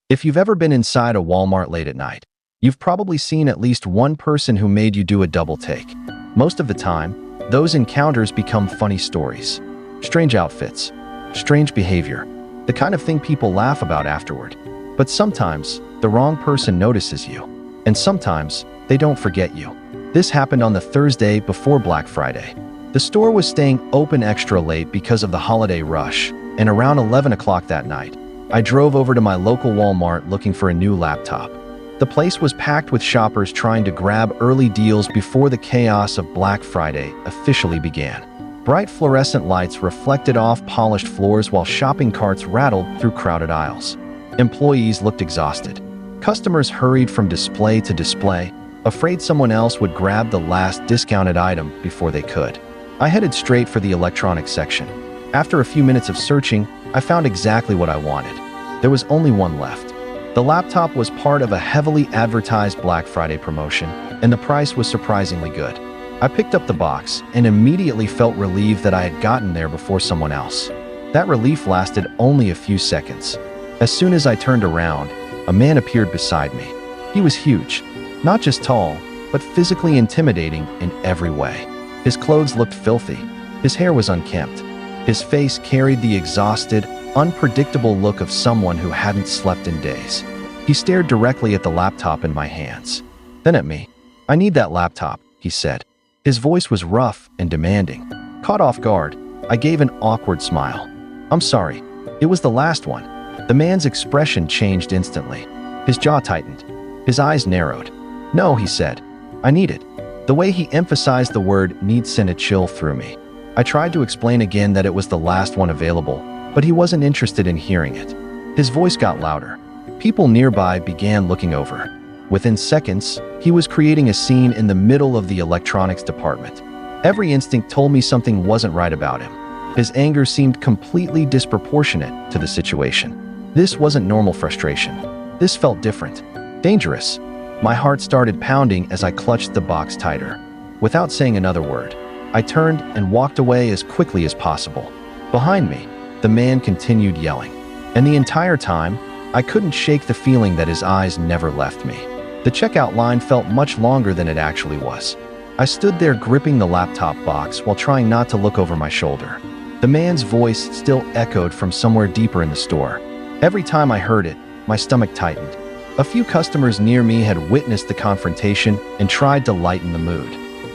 If you've ever been inside a Walmart late at night, you've probably seen at least one person who made you do a double take. Most of the time, those encounters become funny stories. Strange outfits, strange behavior, the kind of thing people laugh about afterward. But sometimes, the wrong person notices you. And sometimes, they don't forget you. This happened on the Thursday before Black Friday. The store was staying open extra late because of the holiday rush, and around 11 o'clock that night, I drove over to my local Walmart looking for a new laptop. The place was packed with shoppers trying to grab early deals before the chaos of Black Friday officially began. Bright fluorescent lights reflected off polished floors while shopping carts rattled through crowded aisles. Employees looked exhausted. Customers hurried from display to display, afraid someone else would grab the last discounted item before they could. I headed straight for the electronics section. After a few minutes of searching, I found exactly what I wanted. There was only one left. The laptop was part of a heavily advertised Black Friday promotion, and the price was surprisingly good. I picked up the box and immediately felt relieved that I had gotten there before someone else. That relief lasted only a few seconds. As soon as I turned around, a man appeared beside me. He was huge, not just tall, but physically intimidating in every way. His clothes looked filthy. His hair was unkempt. His face carried the exhausted, unpredictable look of someone who hadn't slept in days. He stared directly at the laptop in my hands, then at me. "I need that laptop," he said. His voice was rough and demanding. Caught off guard, I gave an awkward smile. "I'm sorry. It was the last one." The man's expression changed instantly. His jaw tightened. His eyes narrowed. "No," he said. "I need it." The way he emphasized the word "need" sent a chill through me. I tried to explain again that it was the last one available, but he wasn't interested in hearing it. His voice got louder. People nearby began looking over. Within seconds, he was creating a scene in the middle of the electronics department. Every instinct told me something wasn't right about him. His anger seemed completely disproportionate to the situation. This wasn't normal frustration. This felt different. Dangerous. My heart started pounding as I clutched the box tighter. Without saying another word, I turned and walked away as quickly as possible. Behind me, the man continued yelling. And the entire time, I couldn't shake the feeling that his eyes never left me. The checkout line felt much longer than it actually was. I stood there gripping the laptop box while trying not to look over my shoulder. The man's voice still echoed from somewhere deeper in the store. Every time I heard it, my stomach tightened. A few customers near me had witnessed the confrontation and tried to lighten the mood.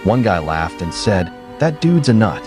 One guy laughed and said, "That dude's a nut."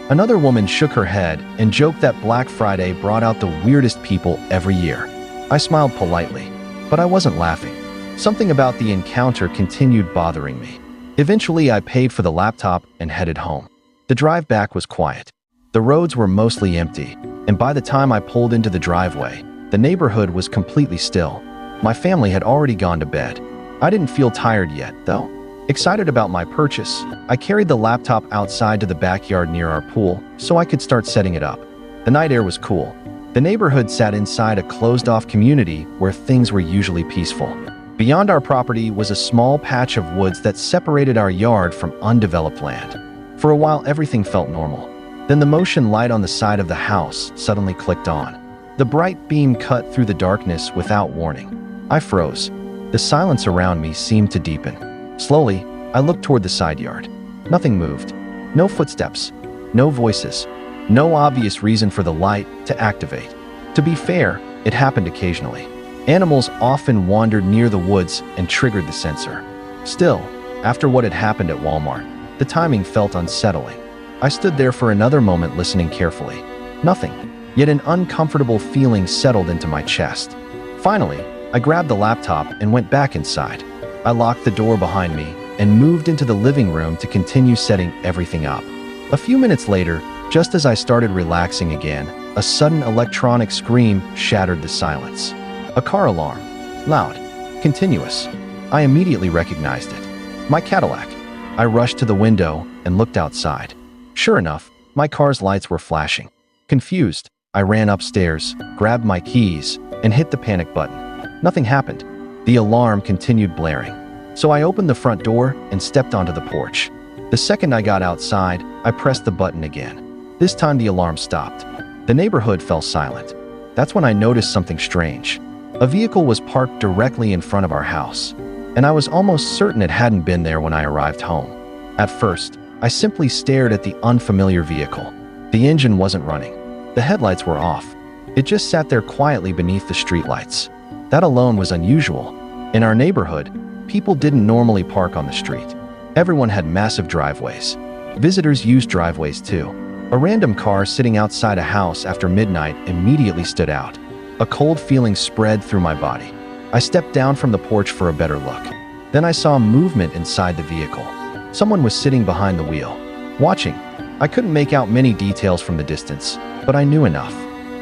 Another woman shook her head and joked that Black Friday brought out the weirdest people every year. I smiled politely, but I wasn't laughing. Something about the encounter continued bothering me. Eventually, I paid for the laptop and headed home. The drive back was quiet. The roads were mostly empty, and by the time I pulled into the driveway, the neighborhood was completely still. My family had already gone to bed. I didn't feel tired yet, though. Excited about my purchase, I carried the laptop outside to the backyard near our pool so I could start setting it up. The night air was cool. The neighborhood sat inside a closed-off community where things were usually peaceful. Beyond our property was a small patch of woods that separated our yard from undeveloped land. For a while, everything felt normal. Then the motion light on the side of the house suddenly clicked on. The bright beam cut through the darkness without warning. I froze. The silence around me seemed to deepen. Slowly, I looked toward the side yard. Nothing moved. No footsteps. No voices. No obvious reason for the light to activate. To be fair, it happened occasionally. Animals often wandered near the woods and triggered the sensor. Still, after what had happened at Walmart, the timing felt unsettling. I stood there for another moment listening carefully. Nothing. Yet an uncomfortable feeling settled into my chest. Finally, I grabbed the laptop and went back inside. I locked the door behind me and moved into the living room to continue setting everything up. A few minutes later, just as I started relaxing again, a sudden electronic scream shattered the silence. A car alarm. Loud. Continuous. I immediately recognized it. My Cadillac. I rushed to the window and looked outside. Sure enough, my car's lights were flashing. Confused, I ran upstairs, grabbed my keys, and hit the panic button. Nothing happened. The alarm continued blaring. So I opened the front door and stepped onto the porch. The second I got outside, I pressed the button again. This time the alarm stopped. The neighborhood fell silent. That's when I noticed something strange. A vehicle was parked directly in front of our house, and I was almost certain it hadn't been there when I arrived home. At first, I simply stared at the unfamiliar vehicle. The engine wasn't running. The headlights were off. It just sat there quietly beneath the streetlights. That alone was unusual. In our neighborhood, people didn't normally park on the street. Everyone had massive driveways. Visitors used driveways too. A random car sitting outside a house after midnight immediately stood out. A cold feeling spread through my body. I stepped down from the porch for a better look. Then I saw movement inside the vehicle. Someone was sitting behind the wheel, watching. I couldn't make out many details from the distance, but I knew enough.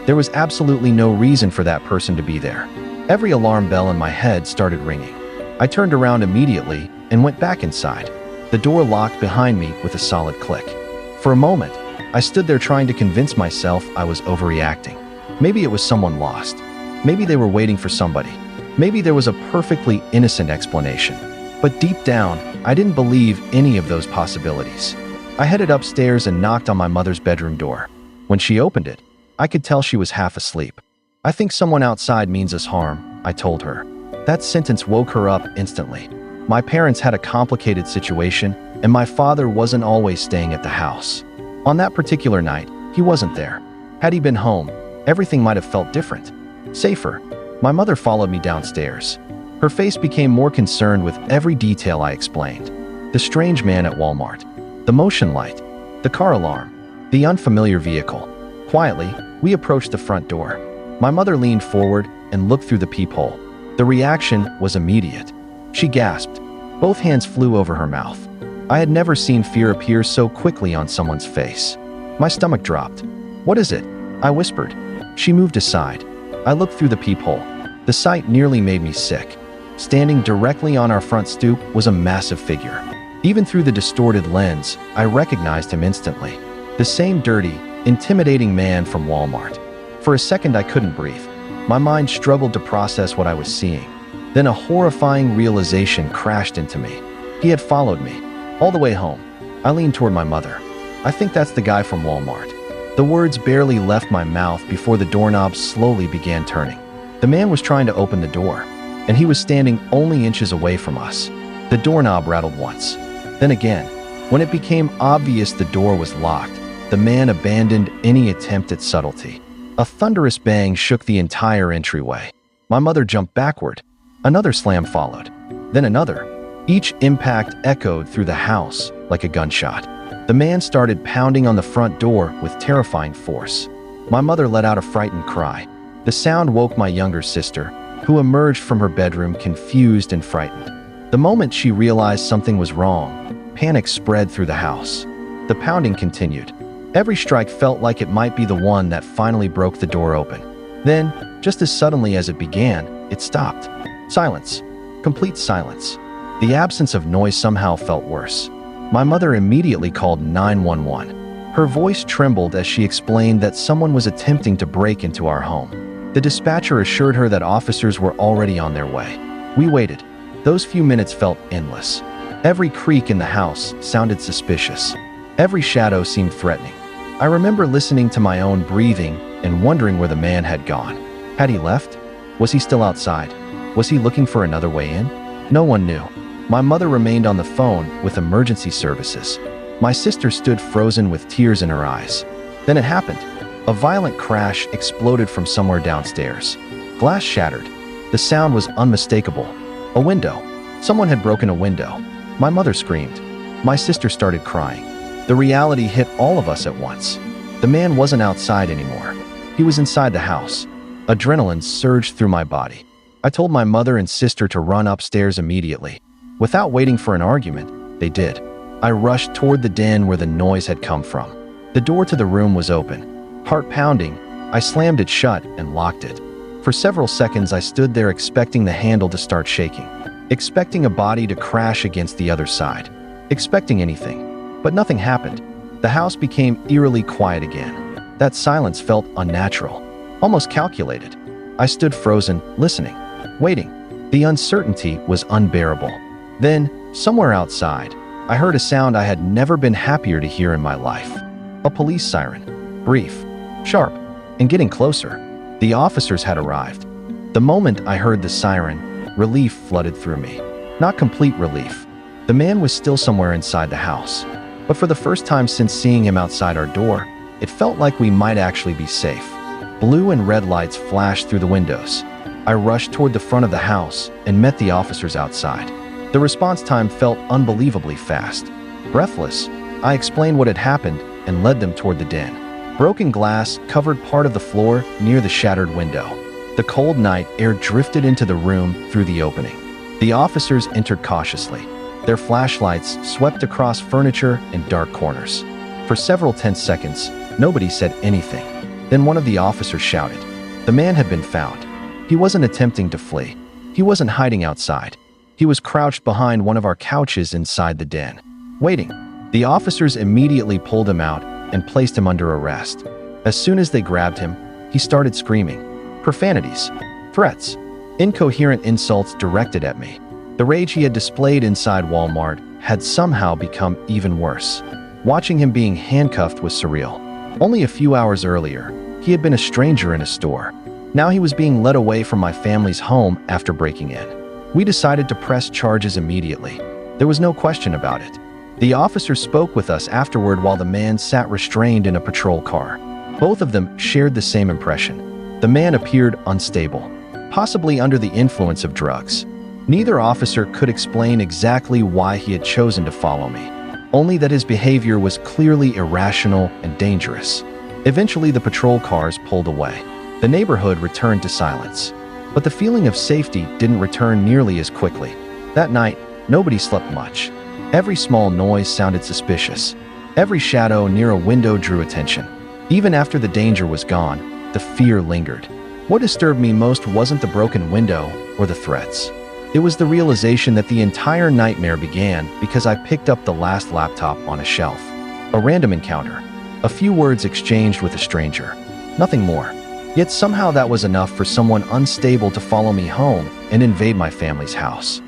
There was absolutely no reason for that person to be there. Every alarm bell in my head started ringing. I turned around immediately and went back inside. The door locked behind me with a solid click. For a moment, I stood there trying to convince myself I was overreacting. Maybe it was someone lost. Maybe they were waiting for somebody. Maybe there was a perfectly innocent explanation. But deep down, I didn't believe any of those possibilities. I headed upstairs and knocked on my mother's bedroom door. When she opened it, I could tell she was half asleep. "I think someone outside means us harm," I told her. That sentence woke her up instantly. My parents had a complicated situation, and my father wasn't always staying at the house. On that particular night, he wasn't there. Had he been home, everything might have felt different, safer. My mother followed me downstairs. Her face became more concerned with every detail I explained. The strange man at Walmart, the motion light, the car alarm, the unfamiliar vehicle. Quietly, we approached the front door. My mother leaned forward and looked through the peephole. The reaction was immediate. She gasped. Both hands flew over her mouth. I had never seen fear appear so quickly on someone's face. My stomach dropped. "What is it?" I whispered. She moved aside. I looked through the peephole. The sight nearly made me sick. Standing directly on our front stoop was a massive figure. Even through the distorted lens, I recognized him instantly. The same dirty, intimidating man from Walmart. For a second, I couldn't breathe. My mind struggled to process what I was seeing. Then a horrifying realization crashed into me. He had followed me, all the way home. I leaned toward my mother. "I think that's the guy from Walmart." The words barely left my mouth before the doorknob slowly began turning. The man was trying to open the door, and he was standing only inches away from us. The doorknob rattled once, then again. When it became obvious the door was locked, the man abandoned any attempt at subtlety. A thunderous bang shook the entire entryway. My mother jumped backward. Another slam followed, then another. Each impact echoed through the house like a gunshot. The man started pounding on the front door with terrifying force. My mother let out a frightened cry. The sound woke my younger sister, who emerged from her bedroom confused and frightened. The moment she realized something was wrong, panic spread through the house. The pounding continued. Every strike felt like it might be the one that finally broke the door open. Then, just as suddenly as it began, it stopped. Silence. Complete silence. The absence of noise somehow felt worse. My mother immediately called 911. Her voice trembled as she explained that someone was attempting to break into our home. The dispatcher assured her that officers were already on their way. We waited. Those few minutes felt endless. Every creak in the house sounded suspicious. Every shadow seemed threatening. I remember listening to my own breathing and wondering where the man had gone. Had he left? Was he still outside? Was he looking for another way in? No one knew. My mother remained on the phone with emergency services. My sister stood frozen with tears in her eyes. Then it happened. A violent crash exploded from somewhere downstairs. Glass shattered. The sound was unmistakable. A window. Someone had broken a window. My mother screamed. My sister started crying. The reality hit all of us at once. The man wasn't outside anymore. He was inside the house. Adrenaline surged through my body. I told my mother and sister to run upstairs immediately. Without waiting for an argument, they did. I rushed toward the den where the noise had come from. The door to the room was open. Heart pounding, I slammed it shut and locked it. For several seconds, I stood there expecting the handle to start shaking, expecting a body to crash against the other side, expecting anything. But nothing happened. The house became eerily quiet again. That silence felt unnatural, almost calculated. I stood frozen, listening, waiting. The uncertainty was unbearable. Then, somewhere outside, I heard a sound I had never been happier to hear in my life. A police siren. Brief, sharp, and getting closer. The officers had arrived. The moment I heard the siren, relief flooded through me. Not complete relief. The man was still somewhere inside the house. But for the first time since seeing him outside our door, it felt like we might actually be safe. Blue and red lights flashed through the windows. I rushed toward the front of the house and met the officers outside. The response time felt unbelievably fast. Breathless, I explained what had happened and led them toward the den. Broken glass covered part of the floor near the shattered window. The cold night air drifted into the room through the opening. The officers entered cautiously. Their flashlights swept across furniture and dark corners. For several tense seconds, nobody said anything. Then one of the officers shouted. The man had been found. He wasn't attempting to flee. He wasn't hiding outside. He was crouched behind one of our couches inside the den, waiting. The officers immediately pulled him out and placed him under arrest. As soon as they grabbed him, he started screaming. Profanities, threats, incoherent insults directed at me. The rage he had displayed inside Walmart had somehow become even worse. Watching him being handcuffed was surreal. Only a few hours earlier, he had been a stranger in a store. Now he was being led away from my family's home after breaking in. We decided to press charges immediately. There was no question about it. The officer spoke with us afterward while the man sat restrained in a patrol car. Both of them shared the same impression. The man appeared unstable, possibly under the influence of drugs. Neither officer could explain exactly why he had chosen to follow me, only that his behavior was clearly irrational and dangerous. Eventually, the patrol cars pulled away. The neighborhood returned to silence. But the feeling of safety didn't return nearly as quickly. That night, nobody slept much. Every small noise sounded suspicious. Every shadow near a window drew attention. Even after the danger was gone, the fear lingered. What disturbed me most wasn't the broken window or the threats. It was the realization that the entire nightmare began because I picked up the last laptop on a shelf. A random encounter. A few words exchanged with a stranger. Nothing more. Yet somehow that was enough for someone unstable to follow me home and invade my family's house.